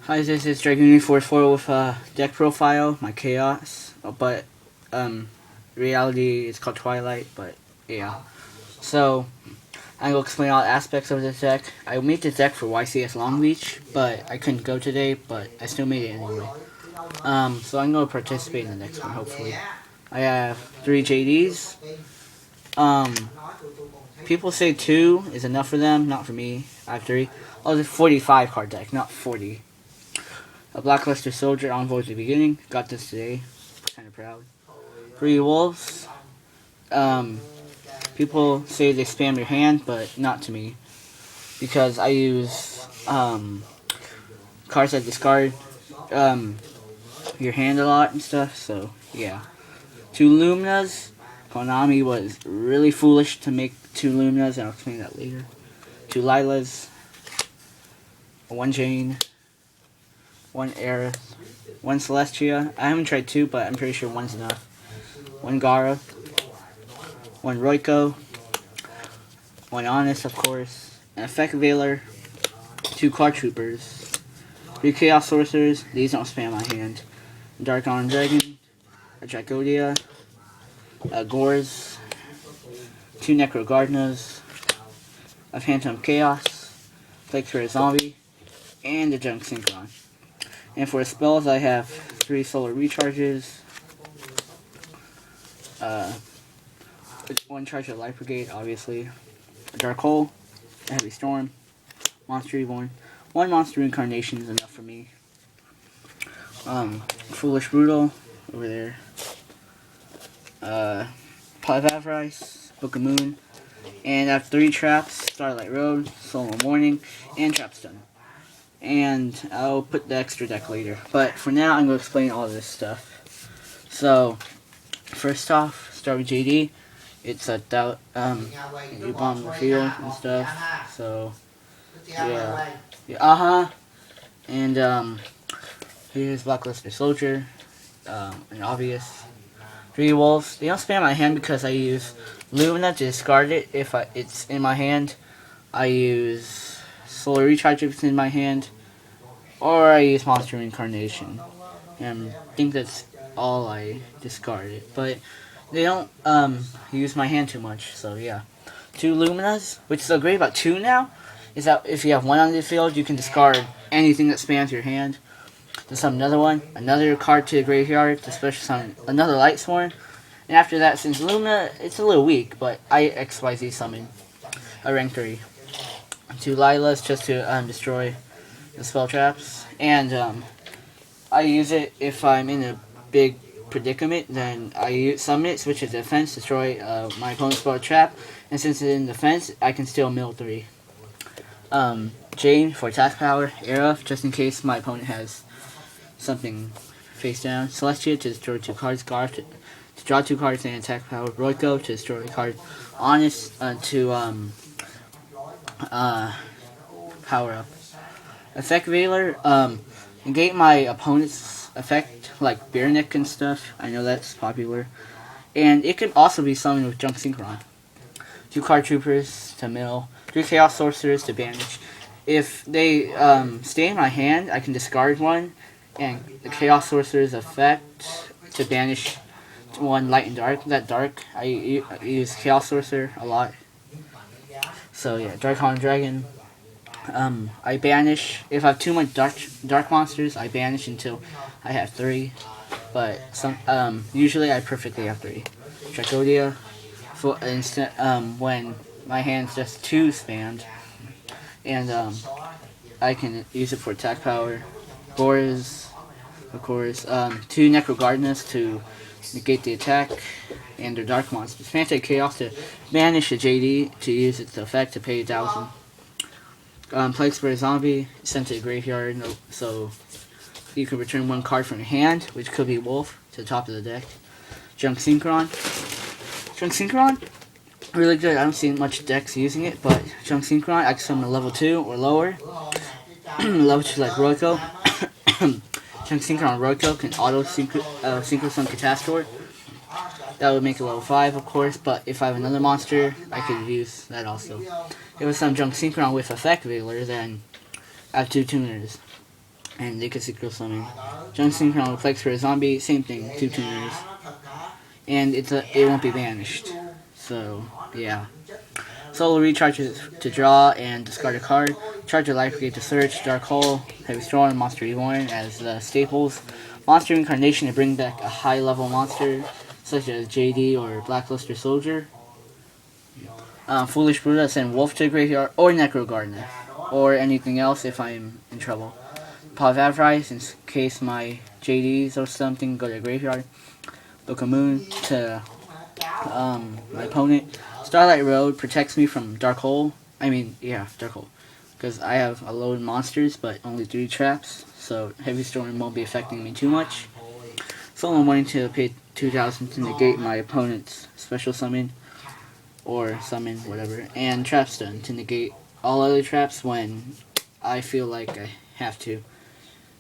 Hi, this is Dragon44 with deck profile, my chaos, but reality is called Twilight, but yeah. So, I'm going to explain all aspects of this deck. I made this deck for YCS Long Beach, but I couldn't go today, but I still made it anyway. So I'm going to participate in the next one, hopefully. I have 3 JDs. People say 2 is enough for them, not for me. I have 3. Oh, it's a 45 card deck, not 40. A Blackluster Soldier Envoy at the beginning. Got this today. Kind of proud. 3 Wolves. People say they spam your hand, but not to me. Because I use cards that discard your hand a lot and stuff, so yeah. 2 Luminas. Konami was really foolish to make 2 Luminas, and I'll explain that later. 2 Lilas. 1 Jane. 1 Aerith. 1 Celestia. I haven't tried 2, but I'm pretty sure 1's enough. 1 Gara. 1 Roiko. 1 Honest, of course. An Effect Veiler. 2 Card Troopers. 3 Chaos Sorcerers. These don't spam my hand. Dark Iron Dragon. A Dracodia. A Gores. 2 Necro Gardenas. A Phantom Chaos. Plague for a Zombie. And a Junk Synchron. And for spells, I have 3 Solar Recharges, 1 Charge of Light Brigade, obviously, a Dark Hole, a Heavy Storm, Monster Reborn, 1 Monster Incarnation is enough for me, Foolish Brutal, over there, Pavavrice, Book of Moon, and I have 3 Traps, Starlight Road, Solar Warning, and Trapstun. And I'll put the extra deck later. But for now, I'm going to explain all this stuff. So, first off, start with JD. It's a you bomb the field and stuff. So, yeah. And here's Blackluster Soldier. An obvious. 3 Wolves. They don't spam my hand because I use Lumina to discard it if it's in my hand. I use Solar Recharge if it's in my hand, or I use Monster Incarnation, and I think that's all I discarded, but they don't use my hand too much, so yeah. 2 Luminas, which is so great about 2 now, is that if you have 1 on the field, you can discard anything that spams your hand to summon another one, another card to the graveyard to special summon another Lightsworn, and after that, since Lumina, it's a little weak, but I XYZ summon a rank 3. 2 Lilas just to destroy the spell traps, and I use it if I'm in a big predicament. Then I summon it, switch it to defense, destroy my opponent's spell trap, and since it's in defense, I can still mill 3. Jane for attack power, Aerith just in case my opponent has something face down, Celestia to destroy 2 cards, Gar to draw 2 cards and attack power, Roiko to destroy a card, Honest to power up. Effect Veiler, negate my opponent's effect, like Bearnick and stuff. I know that's popular. And it can also be summoned with Junk Synchron. 2 Card Troopers to mill. 3 Chaos Sorcerers to banish. If they stay in my hand, I can discard 1, and the Chaos Sorcerer's effect to banish 1 Light and Dark. That Dark, I use Chaos Sorcerer a lot. So yeah, Dark Iron Dragon. I banish if I have too much dark monsters. I banish until I have 3, but usually I perfectly have 3. Dracodia, for instance, when my hand's just 2 spammed, and I can use it for attack power. Boris, of course, 2 Necro Gardenas to negate the attack, and their dark monsters. Phantom Chaos to banish a JD to use its effect to pay 1,000. Plague for a Zombie sent to the graveyard, so you can return 1 card from your hand, which could be Wolf, to the top of the deck. Junk Synchron. Junk Synchron, really good. I don't see much decks using it, but Junk Synchron, I can summon a level 2 or lower. Level 2 like Roiko. Junk Synchron Roiko can auto Synchro Sun Catastor. That would make it level 5, of course, but if I have another monster, I could use that also. If it was some Junk Synchron with Effect Veiler, then I have 2 tuners. and they can synchro summon. Junction Crown reflects for a zombie, same thing, 2 tuners. And it won't be banished. So, yeah. Solo recharges to draw and discard a card. Charge a life gate to search. Dark Hole, Heavy Storm, Monster Reborn as the staples. Monster Incarnation to bring back a high level monster such as JD or Blackluster Soldier. Foolish Buddha, send Wolf to the graveyard or Necro Gardener. Or anything else if I'm in trouble. Pavavrize in case my JDs or something go to the graveyard. Book of Moon to my opponent. Starlight Road protects me from Dark Hole. Dark Hole. Because I have a load of monsters, but only 3 traps. So Heavy Storm won't be affecting me too much. So I'm wanting to pay 2,000 to negate my opponent's special summon. Or summon, whatever. And Trap Stun to negate all other traps when I feel like I have to.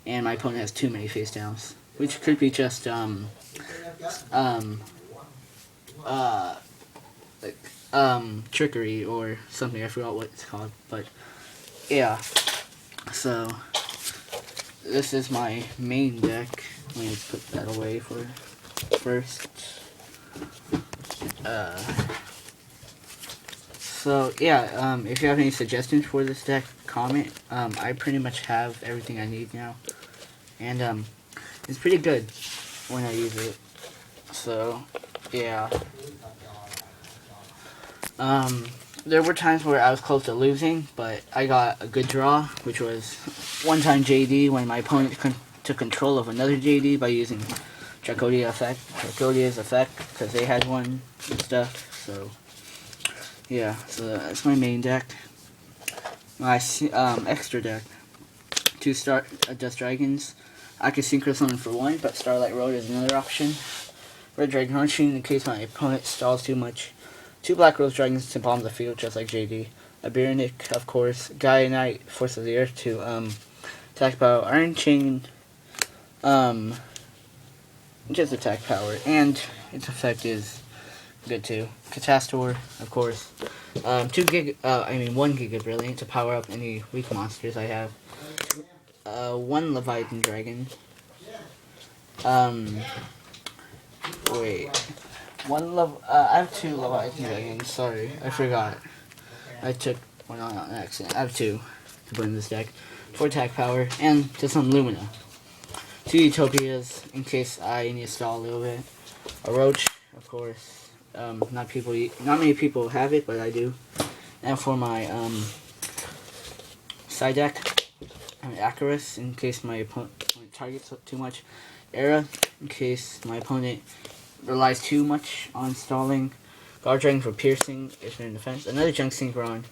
And my opponent has too many face downs. Which could be just, trickery or something. I forgot what it's called, but yeah. So this is my main deck. Let me put that away for first. So yeah, if you have any suggestions for this deck, comment. I pretty much have everything I need now, and it's pretty good when I use it. So yeah. There were times where I was close to losing, but I got a good draw, which was one time JD when my opponent took control of another JD by using Dracodia's effect, because they had one and stuff. So yeah, so that's my main deck. My extra deck, 2 Dust Dragons. I could synchro summon for 1, but Starlight Road is another option. Red Dragon Hunting in case my opponent stalls too much. 2 Black Rose Dragons to bomb the field, just like JD. A Birnick, of course. Gaia Knight, Force of the Earth to attack power. Iron Chain, just attack power, and its effect is good too. Catastor, of course. 1 Giga Brilliant to power up any weak monsters I have. 1 Leviathan Dragon. I have 2 Leviathan Dragons, sorry, I forgot. I took one on accident. I have 2 to put in this deck. 4 attack power, and to some Lumina. 2 Utopias, in case I need to stall a little bit. A Roach, of course. Not many people have it, but I do. And for my side deck, Acarus, in case my opponent targets too much. Era, in case my opponent relies too much on stalling. Guard Dragon for piercing if they're in defense. Another Junk Synchron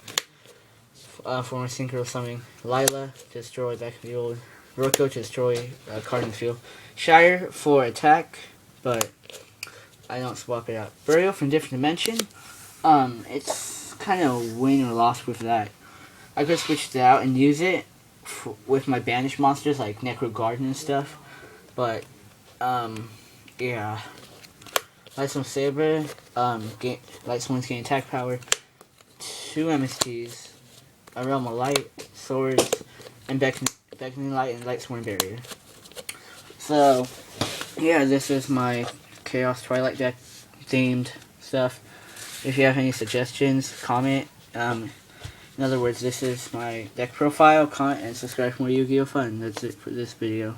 for my synchro summoning. Lila to destroy backfield. Roko to destroy card in the field. Shire for attack, but I don't swap it out. Burial from Different Dimension. It's kind of win or loss with that. I could switch it out and use it with my banished monsters like Necro Garden and stuff, but yeah. Lightstorm Saber, Lightstorm's gain attack power, 2 MSTs, a Realm of Light, Swords, and Beckoning Light and Lightstorm Barrier. So, yeah, this is my Chaos Twilight deck themed stuff. If you have any suggestions, comment. In other words, this is my deck profile. Comment and subscribe for more Yu-Gi-Oh! Fun. That's it for this video.